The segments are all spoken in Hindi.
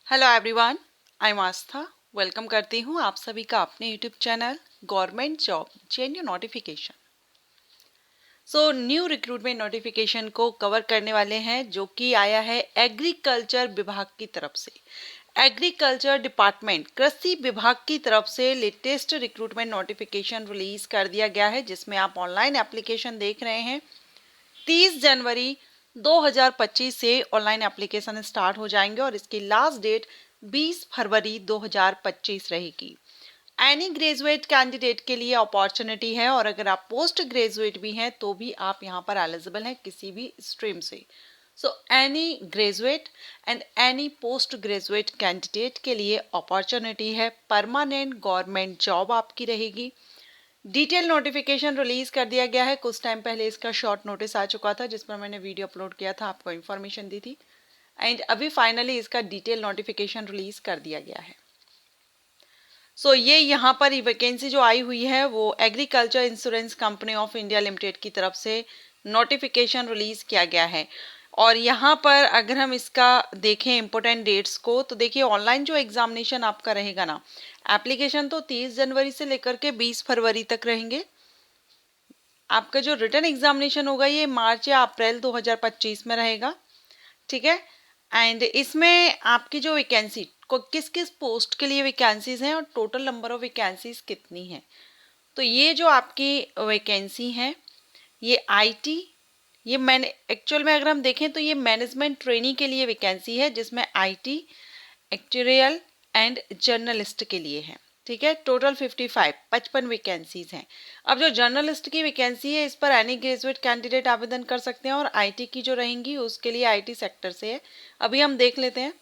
Hello everyone, I am Aastha. Welcome करती हूँ आप सभी का अपने YouTube channel government job JNU notification. New recruitment notification को कवर करने वाले हैं जो कि आया है एग्रीकल्चर विभाग की तरफ से। एग्रीकल्चर डिपार्टमेंट कृषि विभाग की तरफ से लेटेस्ट रिक्रूटमेंट नोटिफिकेशन रिलीज कर दिया गया है, जिसमें आप ऑनलाइन एप्लीकेशन देख रहे हैं। 30 जनवरी 2025 से ऑनलाइन एप्लीकेशन स्टार्ट हो जाएंगे और इसकी लास्ट डेट 20 फरवरी 2025 रहेगी। एनी ग्रेजुएट कैंडिडेट के लिए अपॉर्चुनिटी है और अगर आप पोस्ट ग्रेजुएट भी हैं तो भी आप यहां पर एलिजिबल हैं किसी भी स्ट्रीम से। Any graduate and any post graduate candidate के लिए अपॉर्चुनिटी है। परमानेंट गवर्नमेंट जॉब आपकी रहेगी। डिटेल नोटिफिकेशन रिलीज कर दिया गया है। कुछ टाइम पहले इसका शॉर्ट नोटिस आ चुका था जिस पर मैंने वीडियो अपलोड किया था, आपको इन्फॉर्मेशन दी थी एंड अभी फाइनली इसका डिटेल नोटिफिकेशन रिलीज कर दिया गया है। ये यहाँ पर वैकेंसी जो आई हुई है वो agriculture insurance company of India limited की तरफ से नोटिफिकेशन रिलीज किया गया है। और यहाँ पर अगर हम इसका देखें इम्पोर्टेंट डेट्स को, तो देखिए ऑनलाइन जो एग्जामिनेशन आपका रहेगा ना, एप्लीकेशन तो 30 जनवरी से लेकर के 20 फरवरी तक रहेंगे। आपका जो रिटन एग्जामिनेशन होगा ये मार्च या अप्रैल 2025 में रहेगा, ठीक है। एंड इसमें आपकी जो वैकेंसी को किस किस पोस्ट के लिए वैकेंसीज हैं और टोटल नंबर ऑफ वैकेंसीज कितनी है, तो ये जो आपकी वैकेंसी है ये आईटी, ये मैंने एक्चुअल में अगर हम देखें तो ये मैनेजमेंट ट्रेनी के लिए वैकेंसी है, जिसमें आईटी, एक्चुरियल एंड जर्नलिस्ट के लिए है, ठीक है। टोटल 55 वैकेंसीज हैं। अब जो जर्नलिस्ट की वैकेंसी है इस पर एनी ग्रेजुएट कैंडिडेट आवेदन कर सकते हैं और आईटी की जो रहेंगी उसके लिए आईटी सेक्टर से है। अभी हम देख लेते हैं।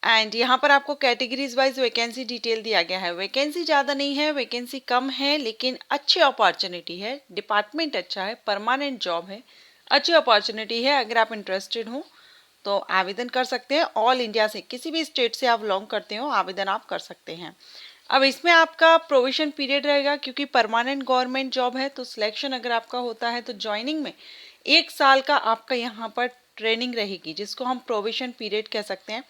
एंड यहाँ पर आपको कैटेगरीज वाइज वैकेंसी डिटेल दिया गया है। वैकेंसी ज़्यादा नहीं है, वैकेंसी कम है, लेकिन अच्छी अपॉर्चुनिटी है, डिपार्टमेंट अच्छा है, परमानेंट जॉब है, अच्छी अपॉर्चुनिटी है। अगर आप इंटरेस्टेड हो तो आवेदन कर सकते हैं। ऑल इंडिया से किसी भी स्टेट से आप बिलोंग करते हो आवेदन आप कर सकते हैं। अब इसमें आपका प्रोविजन पीरियड रहेगा, क्योंकि परमानेंट गवर्नमेंट जॉब है तो सिलेक्शन अगर आपका होता है तो ज्वाइनिंग में 1 साल का आपका यहाँ पर ट्रेनिंग रहेगी, जिसको हम प्रोविजन पीरियड कह सकते हैं।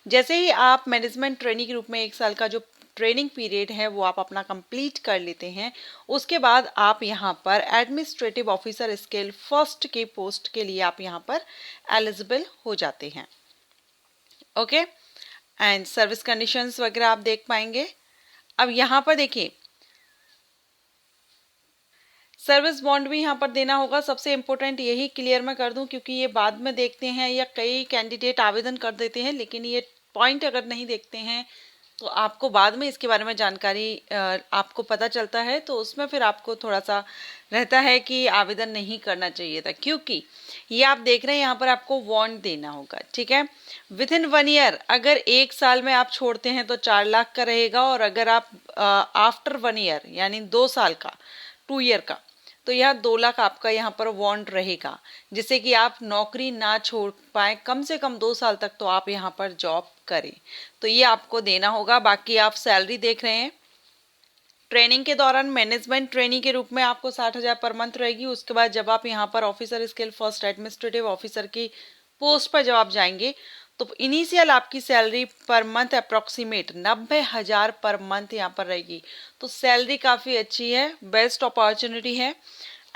जैसे ही आप मैनेजमेंट ट्रेनिंग के रूप में 1 साल का जो ट्रेनिंग पीरियड है वो आप अपना कंप्लीट कर लेते हैं, उसके बाद आप यहाँ पर एडमिनिस्ट्रेटिव ऑफिसर स्केल फर्स्ट के पोस्ट के लिए आप यहाँ पर एलिजिबल हो जाते हैं। ओके, एंड सर्विस कंडीशंस वगैरह आप देख पाएंगे। अब यहाँ पर देखिए सर्विस बॉन्ड भी यहाँ पर देना होगा। सबसे इम्पोर्टेंट यही क्लियर मैं कर दूं, क्योंकि ये बाद में देखते हैं या कई कैंडिडेट आवेदन कर देते हैं, लेकिन ये पॉइंट अगर नहीं देखते हैं तो आपको बाद में इसके बारे में जानकारी आपको पता चलता है, तो उसमें फिर आपको थोड़ा सा रहता है कि आवेदन नहीं करना चाहिए था। क्योंकि ये आप देख रहे हैं यहाँ पर आपको बॉन्ड देना होगा, ठीक है। विद इन 1 ईयर अगर 1 साल में आप छोड़ते हैं तो 4 लाख का रहेगा, और अगर आप आफ्टर 1 ईयर यानी 2 साल का 2 ईयर का, तो यह 2 लाख आपका यहाँ पर बॉन्ड रहेगा, जिससे कि आप नौकरी ना छोड़ पाए, कम से कम 2 साल तक तो आप यहाँ पर जॉब करें, तो ये आपको देना होगा। बाकी आप सैलरी देख रहे हैं, ट्रेनिंग के दौरान मैनेजमेंट ट्रेनिंग के रूप में आपको 60,000 पर मंथ रहेगी। उसके बाद जब आप यहाँ पर officer skill first administrative officer की पोस्ट पर जब आप जाएंगे तो इनिशियल आपकी salary per month approximate 90,000 per month यहाँ पर रहेगी। तो सैलरी काफ़ी अच्छी है, बेस्ट अपॉर्चुनिटी है।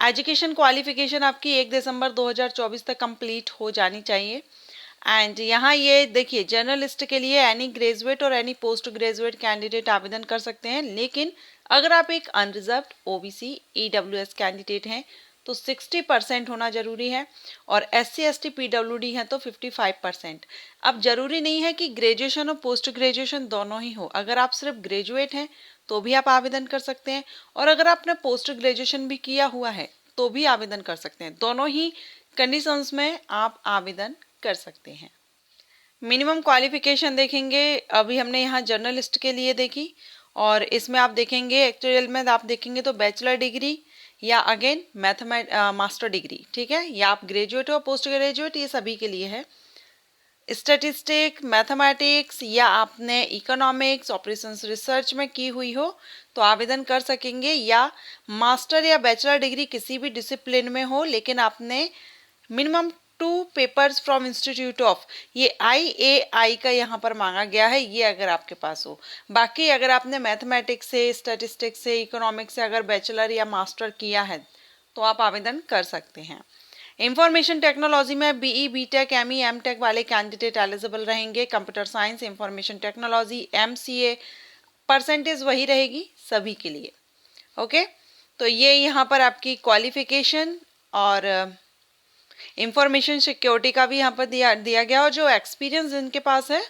एजुकेशन क्वालिफिकेशन आपकी 1 दिसंबर 2024 तक कंप्लीट हो जानी चाहिए। एंड यहाँ ये देखिए जर्नलिस्ट के लिए एनी ग्रेजुएट और एनी पोस्ट ग्रेजुएट कैंडिडेट आवेदन कर सकते हैं, लेकिन अगर आप एक अनरिजर्व्ड ओबीसी ईडब्ल्यूएस कैंडिडेट हैं तो 60% होना जरूरी है, और SC ST PWD हैं तो 55%। अब जरूरी नहीं है कि ग्रेजुएशन और पोस्ट ग्रेजुएशन दोनों ही हो। अगर आप सिर्फ ग्रेजुएट हैं तो भी आप आवेदन कर सकते हैं, और अगर आपने पोस्ट ग्रेजुएशन भी किया हुआ है तो भी आवेदन कर सकते हैं। दोनों ही कंडीशंस में आप आवेदन कर सकते हैं। मिनिमम क्वालिफिकेशन देखेंगे, अभी हमने यहाँ जर्नलिस्ट के लिए देखी, और इसमें आप देखेंगे एक्चुअल में आप देखेंगे तो बैचलर डिग्री या अगेन मास्टर डिग्री, ठीक है। या आप ग्रेजुएट हो पोस्ट ग्रेजुएट, ये सभी के लिए है। स्टैटिस्टिक, मैथमेटिक्स या आपने इकोनॉमिक्स ऑपरेशंस रिसर्च में की हुई हो तो आवेदन कर सकेंगे, या मास्टर या बैचलर डिग्री किसी भी डिसिप्लिन में हो, लेकिन आपने minimum 2 papers from institute of, ये IAI का यहाँ पर मांगा गया है, ये अगर आपके पास हो। बाकी अगर आपने मैथमेटिक्स से, स्टैटिस्टिक्स से, इकोनॉमिक्स से अगर बैचलर या मास्टर किया है तो आप आवेदन कर सकते हैं। इंफॉर्मेशन टेक्नोलॉजी में BE, BTech, ME, MTech वाले कैंडिडेट एलिजिबल रहेंगे। Computer science, information technology, MCA, percentage वही रहेगी सभी के लिए। ओके, तो ये यहाँ पर आपकी क्वालिफिकेशन और इंफॉर्मेशन सिक्योरिटी का भी यहाँ पर दिया गया, और जो एक्सपीरियंस जिनके पास है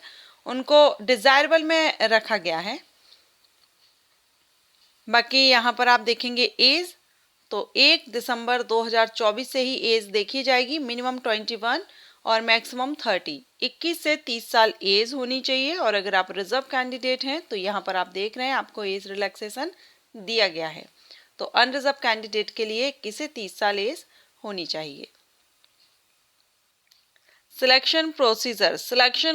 उनको डिजायरेबल में रखा गया है। बाकी यहाँ पर आप देखेंगे एज, तो 1 दिसंबर 2024 से ही एज देखी जाएगी। मिनिमम 21 और मैक्सिमम 30, 21 से 30 साल एज होनी चाहिए। और अगर आप रिजर्व कैंडिडेट हैं तो यहाँ पर आप देख रहे हैं आपको एज रिलैक्सेशन दिया गया है। तो अनरिजर्व कैंडिडेट के लिए 21 से 30 साल एज होनी चाहिए। सिलेक्शन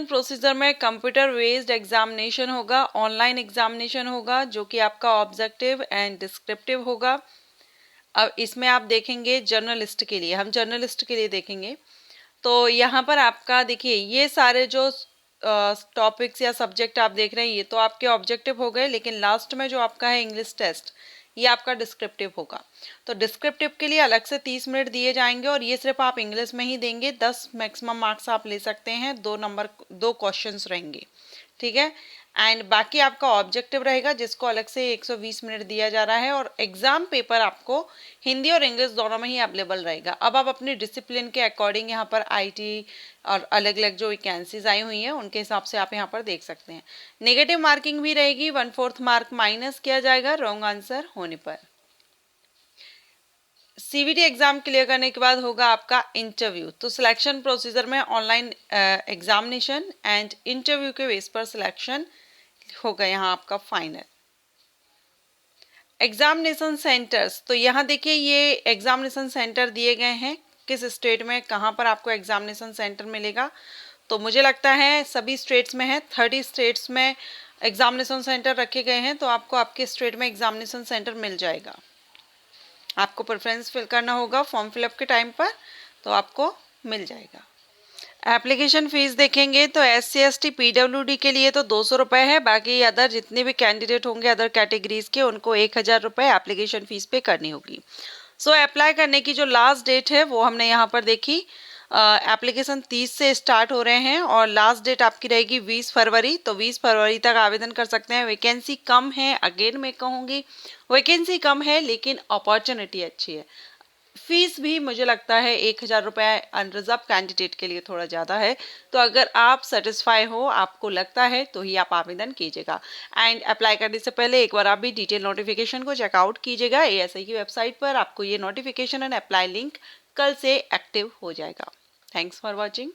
प्रोसीजर में कंप्यूटर बेस्ड एग्जामिनेशन होगा, ऑनलाइन एग्जामिनेशन होगा, जो कि आपका ऑब्जेक्टिव एंड डिस्क्रिप्टिव होगा। अब इसमें आप देखेंगे जर्नलिस्ट के लिए, हम जर्नलिस्ट के लिए देखेंगे तो यहाँ पर आपका देखिए ये सारे जो टॉपिक्स या सब्जेक्ट आप देख रहे हैं ये तो आपके ऑब्जेक्टिव हो गए, लेकिन लास्ट में जो आपका है इंग्लिश टेस्ट, ये आपका डिस्क्रिप्टिव होगा। तो डिस्क्रिप्टिव के लिए अलग से 30 मिनट दिए जाएंगे और ये सिर्फ आप इंग्लिश में ही देंगे। 10 मैक्सिमम मार्क्स आप ले सकते हैं, 2 क्वेश्चंस रहेंगे, ठीक है। एंड बाकी आपका ऑब्जेक्टिव रहेगा जिसको अलग से 120 मिनट दिया जा रहा है, और एग्जाम पेपर आपको हिंदी और इंग्लिश दोनों में ही अवेलेबल रहेगा। अब आप अपनी डिसिप्लिन के अकॉर्डिंग यहाँ पर IT और अलग अलग जो वैकेंसीज आई हुई हैं उनके हिसाब से आप यहाँ पर देख सकते हैं। नेगेटिव मार्किंग भी रहेगी, 1/4 मार्क माइनस किया जाएगा रॉन्ग आंसर होने पर। CVT एग्जाम क्लियर करने के बाद होगा आपका इंटरव्यू। तो सिलेक्शन प्रोसीजर में ऑनलाइन एग्जामिनेशन एंड इंटरव्यू के बेस पर सिलेक्शन होगा यहाँ आपका फाइनल। एग्जामिनेशन सेंटर्स, तो यहाँ देखिए ये एग्जामिनेशन सेंटर दिए गए हैं किस स्टेट में कहाँ पर आपको एग्जामिनेशन सेंटर मिलेगा। तो मुझे लगता है सभी स्टेट्स में है, 30 स्टेट्स में एग्जामिनेशन सेंटर रखे गए हैं, तो आपको आपके स्टेट में एग्जामिनेशन सेंटर मिल जाएगा। आपको प्रेफरेंस फिल करना होगा फॉर्म फिलअप के टाइम पर, तो आपको मिल जाएगा। एप्लीकेशन फीस देखेंगे तो SC ST PWD के लिए तो 200 रुपये है, बाकी अदर जितने भी कैंडिडेट होंगे अदर कैटेगरीज के उनको 1000 रुपये एप्लीकेशन फीस पे करनी होगी। सो अप्लाई करने की जो लास्ट डेट है वो हमने यहाँ पर देखी। एप्लीकेशन 30 से स्टार्ट हो रहे हैं और लास्ट डेट आपकी रहेगी 20 फरवरी। तो 20 फरवरी तक आवेदन कर सकते हैं। वैकेंसी कम है, अगेन मैं कहूँगी वैकेंसी कम है लेकिन अपॉर्चुनिटी अच्छी है। फीस भी मुझे लगता है 1000 रुपये अनरिजर्व कैंडिडेट के लिए थोड़ा ज़्यादा है। तो अगर आप सेटिस्फाई हो, आपको लगता है, तो ही आप आवेदन कीजिएगा। एंड अप्लाई करने से पहले एक बार आप भी डिटेल नोटिफिकेशन को चेकआउट कीजिएगा। ASI की वेबसाइट पर आपको ये नोटिफिकेशन एंड अप्लाई लिंक कल से एक्टिव हो जाएगा। Thanks for watching.